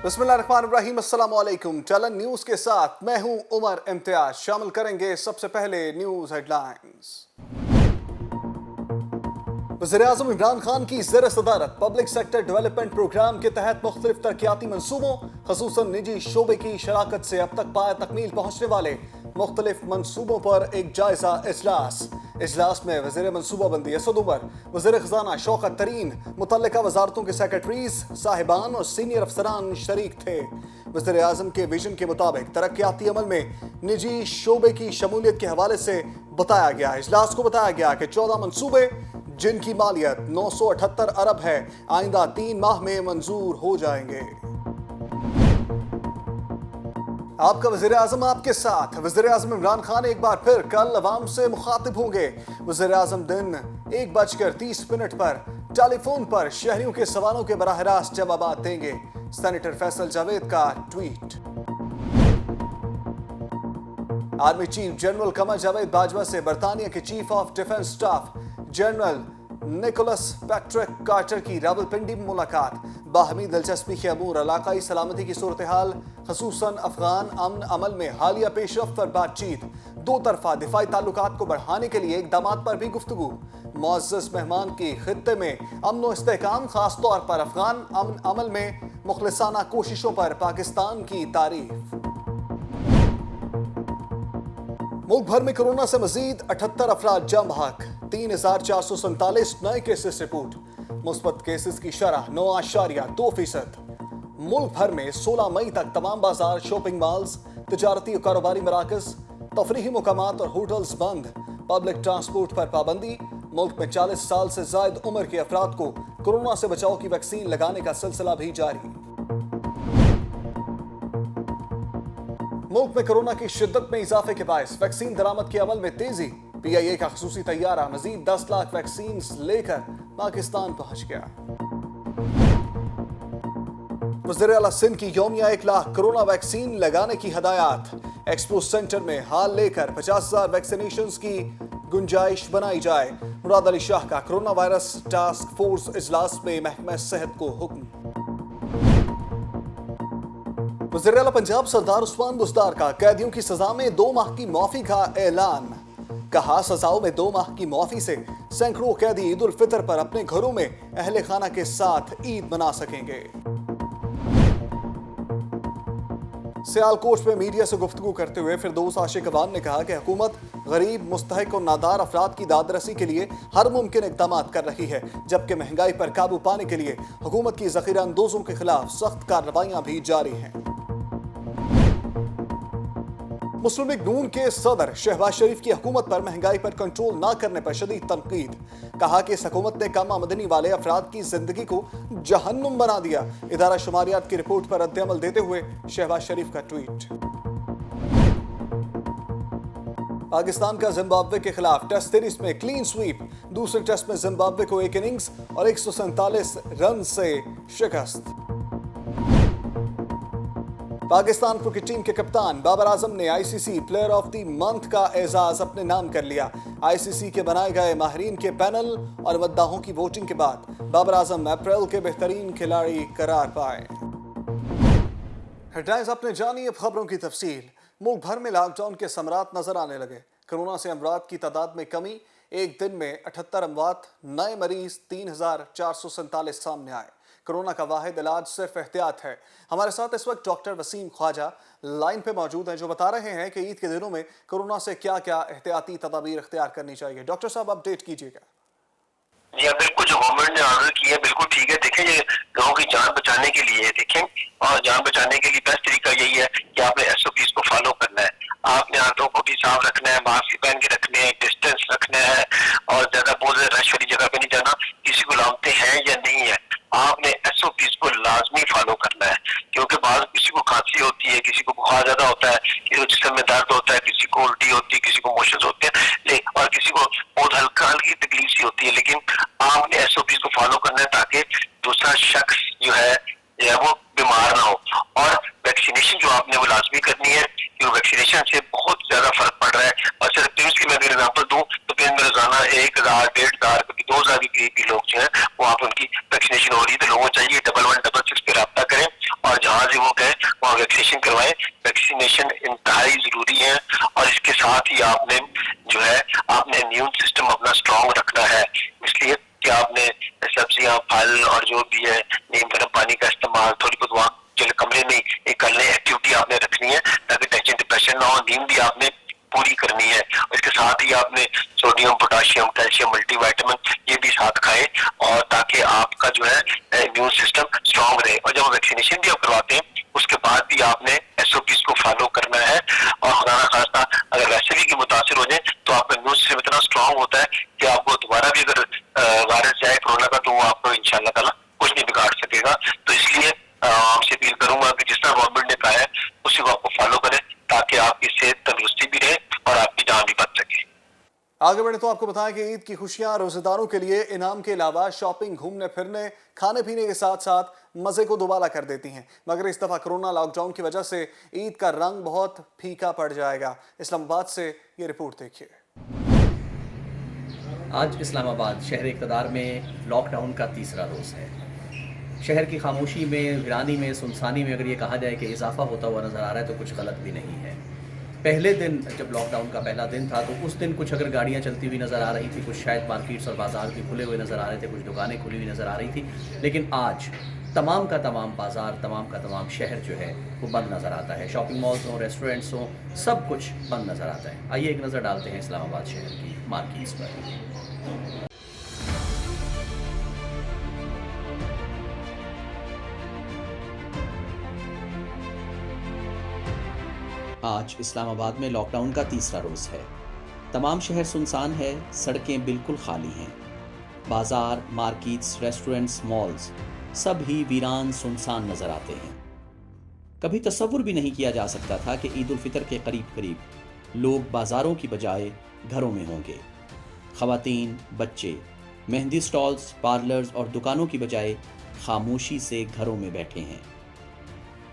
बिस्मिल्लाहिर्रहमानिर्रहीम, अस्सलाम वालेकुम। चलन न्यूज़ के साथ मैं हूं उमर इम्तियाज। शामिल करेंगे सबसे पहले न्यूज़ हेडलाइंस। वज़ीर-ए-आज़म इमरान खान की ज़ेर सदारत पब्लिक सेक्टर डेवलपमेंट प्रोग्राम के तहत मुख्तलिफ तरक्याती मंसूबों खसूसन निजी शोबे की शराकत से अब तक पाया तकमील पहुँचने वाले मुख्तलिफ मंसूबों पर एक जायजा इजलास में वज़ीर मनसूबाबंदी असद उमर, वज़ीर खजाना शौकत तरीन, मुतल्लिका वजारतों के सेक्रेटरीज, साहिबान और सीनियर अफसरान शरीक थे। वज़ीर-ए-आज़म के विजन के मुताबिक तरक्याती अमल में निजी शोबे की शमूलियत के हवाले से बताया गया। इजलास को बताया गया कि 14 मंसूबे जिनकी मालियत 978 अरब है आइंदा 3 माह में मंजूर हो जाएंगे। आपका वज़ीर-ए-आज़म आपके साथ। वज़ीर-ए-आज़म इमरान खान एक बार फिर कल अवाम से मुखातिब होंगे। वज़ीर-ए-आज़म दिन 1:30 पर टेलीफोन पर शहरियों के सवालों के बराह रास्त जवाब देंगे। सेनेटर फैसल जावेद का tweet. Army chief general Qamar Javed Bajwa से बरतानिया के chief of defence staff general Nicholas Patrick Carter की रावलपिंडी में मुलाकात। बाहमी दिलचस्पी के अमूर, इलाकाई सलामती की सूरत हाल, खसूसन अफगान अमन अमल में हालिया पेशरफ्त पर बातचीत, दो तरफा दिफाई ताल्लुकात को बढ़ाने के लिए इक़दामात पर भी गुफ्तगू। मुअज़्ज़ज़ मेहमान की खित्ते में अमन व इस्तेहकाम, खास तौर पर अफगान अमन अमल में मुखलिसाना कोशिशों पर पाकिस्तान की तारीफ। मुल्क भर में कोरोना से मजीद 78 अफराद जाम बहक, 3447 नए केसेस रिपोर्ट। मुस्बत केसेस की शरह 9.2%। मुल्क भर में 16 मई तक तमाम बाजार, शॉपिंग मॉल्स, तजारती और कारोबारी मराकज, तफरीही मुकामात और होटल्स बंद। पब्लिक ट्रांसपोर्ट पर पाबंदी। मुल्क में 40 साल से जायद उम्र के अफराद को कोरोना से बचाव की वैक्सीन लगाने का सिलसिला भी जारी। मुल्क में कोरोना की शिद्दत में इजाफे के बायस वैक्सीन दरामद के अमल में तेजी। PIA का खसूसी तैयारा मजीद 10 लाख वैक्सीन लेकर पाकिस्तान पहुंच गया। वज़ीर आला सिंध की यौमिया 1 लाख कोरोना वैक्सीन लगाने की हदायत। एक्सपो सेंटर में हाल लेकर 50,000 वैक्सीनेशन की गुंजाइश बनाई जाए। मुराद अली शाह का कोरोना वायरस टास्क फोर्स इजलास में महकमा सेहत को हुक्म। वज़ीर आला पंजाब सरदार उस्मान बुज़दार का कैदियों की सजा में 2 माह की मुआफी का ऐलान। कहा, सजाओं में 2 माह की मुआफी से सैकड़ों कैदी ईद उल फितर पर अपने घरों में अहले खाना के साथ ईद मना सकेंगे। सियालकोट में मीडिया से गुफ्तगू करते हुए फिरदौस आशिक अवान ने कहा कि हुकूमत गरीब, मुस्तहिक और नादार अफराद की दादरसी के लिए हर मुमकिन इक़दामात कर रही है, जबकि महंगाई पर काबू पाने के लिए हुकूमत की ज़ख़ीरा अंदोज़ों के खिलाफ सख्त कार्रवाइयाँ भी जारी हैं। मुस्लिम लीग नून के सदर शहबाज शरीफ की हुकूमत पर महंगाई पर कंट्रोल ना करने पर शदीद तनकीद। कहा कि इस हुकूमत ने कम आमदनी वाले अफराद की जिंदगी को जहन्नुम बना दिया। इदारा शुमारियात की रिपोर्ट पर रद्द-ए-अमल देते हुए शहबाज शरीफ का ट्वीट। पाकिस्तान का जिम्बाब्वे के खिलाफ टेस्ट सीरीज में क्लीन स्वीप। दूसरे टेस्ट में जिम्बाब्वे को 1 इनिंग्स और 147 रन से शिकस्त। पाकिस्तान क्रिकेट टीम के कप्तान बाबर आजम ने ICC player of the month का एजाज अपने नाम कर लिया। ICC के बनाए गए माहिरीन के पैनल और मद्दाहों की वोटिंग के बाद बाबर आजम अप्रैल के बेहतरीन खिलाड़ी करार पाए। हेडलाइंस आपने जानी, अब खबरों की तफसील। मुल्क भर में लॉकडाउन के समरात नजर आने लगे। कोरोना से अमवात की तादाद में कमी। एक दिन में 78 अमवात, नए मरीज 3447 सामने आए। कोरोना का वाहिद इलाज सिर्फ एहतियात है। हमारे साथ इस वक्त डॉक्टर वसीम ख्वाजा लाइन पे मौजूद हैं, जो बता रहे हैं कि ईद के दिनों में कोरोना से क्या क्या एहतियाती तदाबीर इख्तियार करनी चाहिए। डॉक्टर साहब, अपडेट कीजिएगा। जी हाँ, बिल्कुल जो गवर्नमेंट ने ऑर्डर किया है बिल्कुल ठीक है। देखें, ये लोगों की जान बचाने के लिए देखें, और जान बचाने के लिए बेस्ट तरीका यही है कि आपने SOPs को फॉलो करना है। आपने हाथों को भी साफ रखना है, मास्क पहन के रखने हैं, डिस्टेंस रखना है, और ज्यादा बहुत ज्यादा रश वाली जगह पे नहीं जाना। किसी को लामते हैं या नहीं है, आपने SOPs को लाजमी फॉलो करना है। क्योंकि बाद किसी को खांसी होती है, किसी को बुखार ज्यादा होता है, किसी को जिस्म में दर्द होता है, किसी को उल्टी होती है, किसी को मोशंस होते हैं, और किसी को बहुत हल्की तकलीफ सी होती है। लेकिन आपने SOPs को फॉलो करना है ताकि दूसरा शख्स जो है वो बीमार ना हो। और वैक्सीनेशन जो आपने वो लाजमी करनी है, क्योंकि वैक्सीनेशन से बहुत ज्यादा फर्क पड़ रहा है। और सिर्फ पिम्स की मैं अगर एग्जाम्पल दूं तो पिम्स में रोजाना 1000, 1500, कभी 2000 के करीब लोग जो है वो आप उनकी वैक्सीनेशन हो रही है। तो लोगों को चाहिए 1116 पे रब्ता करें اور جہاں سے وہ گئے وہاں ویکسینیشن کروائیں. ویکسینیشن انتہائی ضروری ہے, اور اس کے ساتھ ہی آپ نے جو ہے آپ نے امیون سسٹم اپنا اسٹرانگ رکھنا ہے. اس لیے کہ آپ نے سبزیاں پھل اور جو بھی ہے نیم گرم پانی کا استعمال, تھوڑی بہت وہاں چلے کمرے میں ایک کرنے ایکٹیویٹی آپ نے رکھنی ہے تاکہ ٹینشن ڈپریشن نہ ہو. نیند بھی آپ نے پوری کرنی ہے, اور اس کے ساتھ ہی آپ نے sodium potassium calcium multi vitamin یہ بھی ساتھ کھائیں, اور تاکہ آپ کا جو ہے امیون سسٹم اسٹرانگ رہے. اور جب ویکسینیشن بھی آپ کرواتے ہیں اس کے بعد بھی آپ نے SOPs کو فالو کرنا ہے. اور خدا نخواستہ اگر ویسے بھی متاثر ہو جائیں تو آپ کا امیون سسٹم اتنا اسٹرانگ ہوتا ہے کہ آپ کو دوبارہ بھی اگر وائرس جائے کورونا کا تو وہ آپ کو انشاءاللہ تعالیٰ کچھ نہیں بگاڑ سکے گا. تو اس لیے آپ سے اپیل کروں گا کہ جس طرح گورنمنٹ نے کہا ہے اسی کو آپ کو فالو کریں تاکہ آپ کی صحت تندرستی بھی رہے اور آپ کی جان بھی بچ سکے. آگے بڑھیں تو آپ کو بتائیں کہ عید کی خوشیاں روزہ داروں کے لیے انعام کے علاوہ شاپنگ, گھومنے پھرنے, کھانے پینے کے ساتھ ساتھ مزے کو دوبالا کر دیتی ہیں. مگر اس دفعہ کرونا لاک ڈاؤن کی وجہ سے عید کا رنگ بہت پھیکا پڑ جائے گا. اسلام آباد سے یہ رپورٹ دیکھیے. آج اسلام آباد شہر اقتدار میں لاک ڈاؤن کا تیسرا روز ہے. شہر کی خاموشی میں, ویرانی میں, سنسانی میں اگر یہ کہا جائے کہ اضافہ ہوتا ہوا نظر آ رہا ہے تو کچھ غلط بھی نہیں ہے. پہلے دن جب لاک ڈاؤن کا پہلا دن تھا تو اس دن کچھ اگر گاڑیاں چلتی ہوئی نظر آ رہی تھی, کچھ شاید مارکیٹس اور بازار بھی کھلے ہوئے نظر آ رہے تھے, کچھ دکانیں کھلی ہوئی نظر آ رہی تھی. لیکن آج تمام کا تمام بازار, تمام کا تمام شہر جو ہے وہ بند نظر آتا ہے. شاپنگ مالز ہوں, ریسٹورینٹس ہوں, سب کچھ بند نظر آتا ہے. آئیے ایک نظر ڈالتے ہیں اسلام آباد شہر کی مارکیٹس پر. آج اسلام آباد میں لاک ڈاؤن کا تیسرا روز ہے. تمام شہر سنسان ہے, سڑکیں بالکل خالی ہیں. بازار, مارکیٹس, ریسٹورنٹس, مالز سب ہی ویران سنسان نظر آتے ہیں. کبھی تصور بھی نہیں کیا جا سکتا تھا کہ عید الفطر کے قریب قریب لوگ بازاروں کی بجائے گھروں میں ہوں گے. خواتین, بچے مہندی سٹالز, پارلرز اور دکانوں کی بجائے خاموشی سے گھروں میں بیٹھے ہیں.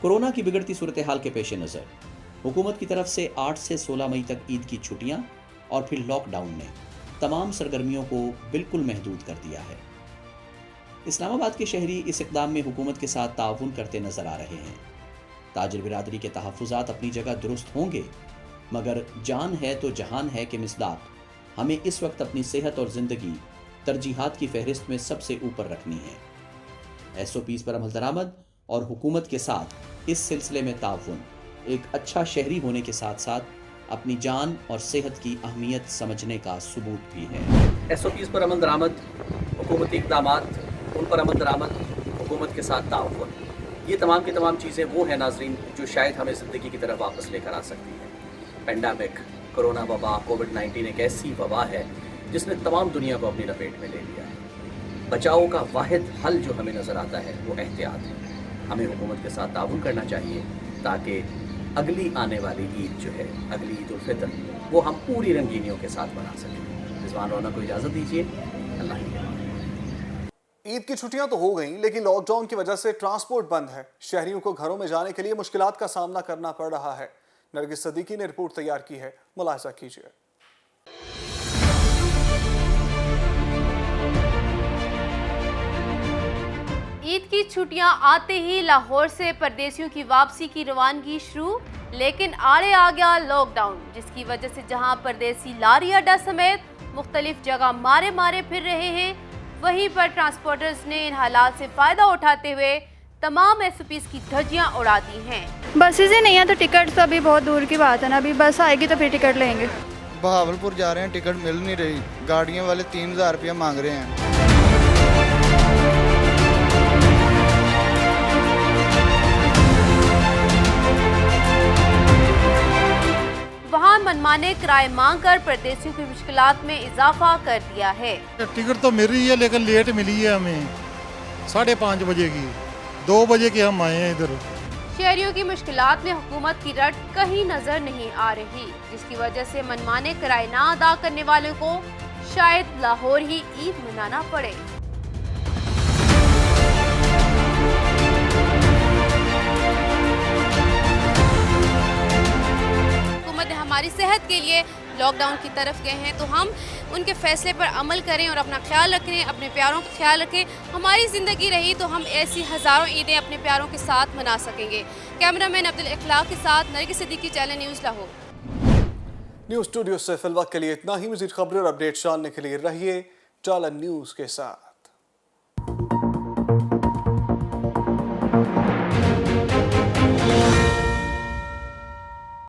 کورونا کی بگڑتی صورتحال کے پیش نظر حکومت کی طرف سے 8 سے 16 مئی تک عید کی چھٹیاں اور پھر لاک ڈاؤن نے تمام سرگرمیوں کو بالکل محدود کر دیا ہے. اسلام آباد کے شہری اس اقدام میں حکومت کے ساتھ تعاون کرتے نظر آ رہے ہیں. تاجر برادری کے تحفظات اپنی جگہ درست ہوں گے, مگر جان ہے تو جہان ہے کہ مصداق ہمیں اس وقت اپنی صحت اور زندگی ترجیحات کی فہرست میں سب سے اوپر رکھنی ہے. SOPs پر عمل درآمد اور حکومت کے ساتھ اس سلسلے میں تعاون ایک اچھا شہری ہونے کے ساتھ ساتھ اپنی جان اور صحت کی اہمیت سمجھنے کا ثبوت بھی ہے. SOPs پر عمل درآمد, حکومتی اقدامات, ان پر عمل درآمد, حکومت کے ساتھ تعاون, یہ تمام کی تمام چیزیں وہ ہیں ناظرین جو شاید ہمیں زندگی کی طرف واپس لے کر آ سکتی ہیں. پینڈیمک, کرونا وبا, کووڈ-19 ایک ایسی وبا ہے جس نے تمام دنیا کو اپنی لپیٹ میں لے لیا ہے. بچاؤ کا واحد حل جو ہمیں نظر آتا ہے وہ احتیاط ہے. ہمیں حکومت کے ساتھ تعاون کرنا چاہیے تاکہ اگلی آنے والی عید جو ہے, اگلی عید الفطر, وہ ہم پوری رنگینیوں کے ساتھ بنا سکیں. رضوان رونا کو اجازت دیجیے. اللہ حافظ. عید کی چھٹیاں تو ہو گئیں لیکن لاک ڈاؤن کی وجہ سے ٹرانسپورٹ بند ہے. شہریوں کو گھروں میں جانے کے لیے مشکلات کا سامنا کرنا پڑ رہا ہے. نرگس صدیقی نے رپورٹ تیار کی ہے, ملاحظہ کیجیے. عید کی چھٹیاں آتے ہی لاہور سے پردیسیوں کی واپسی کی روانگی شروع, لیکن آڑے آ گیا لاک ڈاؤن, جس کی وجہ سے جہاں پردیسی لاری اڈا سمیت مختلف جگہ مارے پھر رہے ہیں, وہیں پر ٹرانسپورٹرز نے ان حالات سے فائدہ اٹھاتے ہوئے تمام SOPs کی دھجیاں اڑا دی ہیں. بسیز ہی نہیں ہیں تو ٹکٹ تو ابھی بہت دور کی بات ہے نا, ابھی بس آئے گی تو پھر ٹکٹ لیں گے. بہاولپور جا رہے ہیں, ٹکٹ مل نہیں رہی, گاڑیوں والے 3000 روپیہ مانگ رہے ہیں. وہاں منمانے کرائے مانگ کر پردیسیوں کی مشکلات میں اضافہ کر دیا ہے. ٹکٹ تو مل رہی ہے لیکن لیٹ ملی ہے ہمیں, 5:30 بجے کی, 2 بجے کے ہم آئے ہیں ادھر. شہریوں کی مشکلات میں حکومت کی رٹ کہیں نظر نہیں آ رہی, جس کی وجہ سے منمانے کرائے نہ ادا کرنے والوں کو شاید لاہور ہی عید منانا پڑے. حکومت نے ہماری صحت کے لیے لاک ڈاؤن کی طرف گئے ہیں تو ہم ان کے فیصلے پر عمل کریں اور اپنا خیال رکھیں، اپنے پیاروں کا خیال رکھیں. ہماری زندگی رہی تو ہم ایسی ہزاروں عیدیں اپنے پیاروں کے ساتھ منا سکیں گے. کیمرہ مین عبدالاخلاق کے ساتھ Nargis Siddiqui, channel news, Lahore. News studio سے فی الوقت کے لیے اتنا ہی. مزید خبریں اور اپڈیٹ جاننے کے لیے رہیے چالن نیوز کے ساتھ.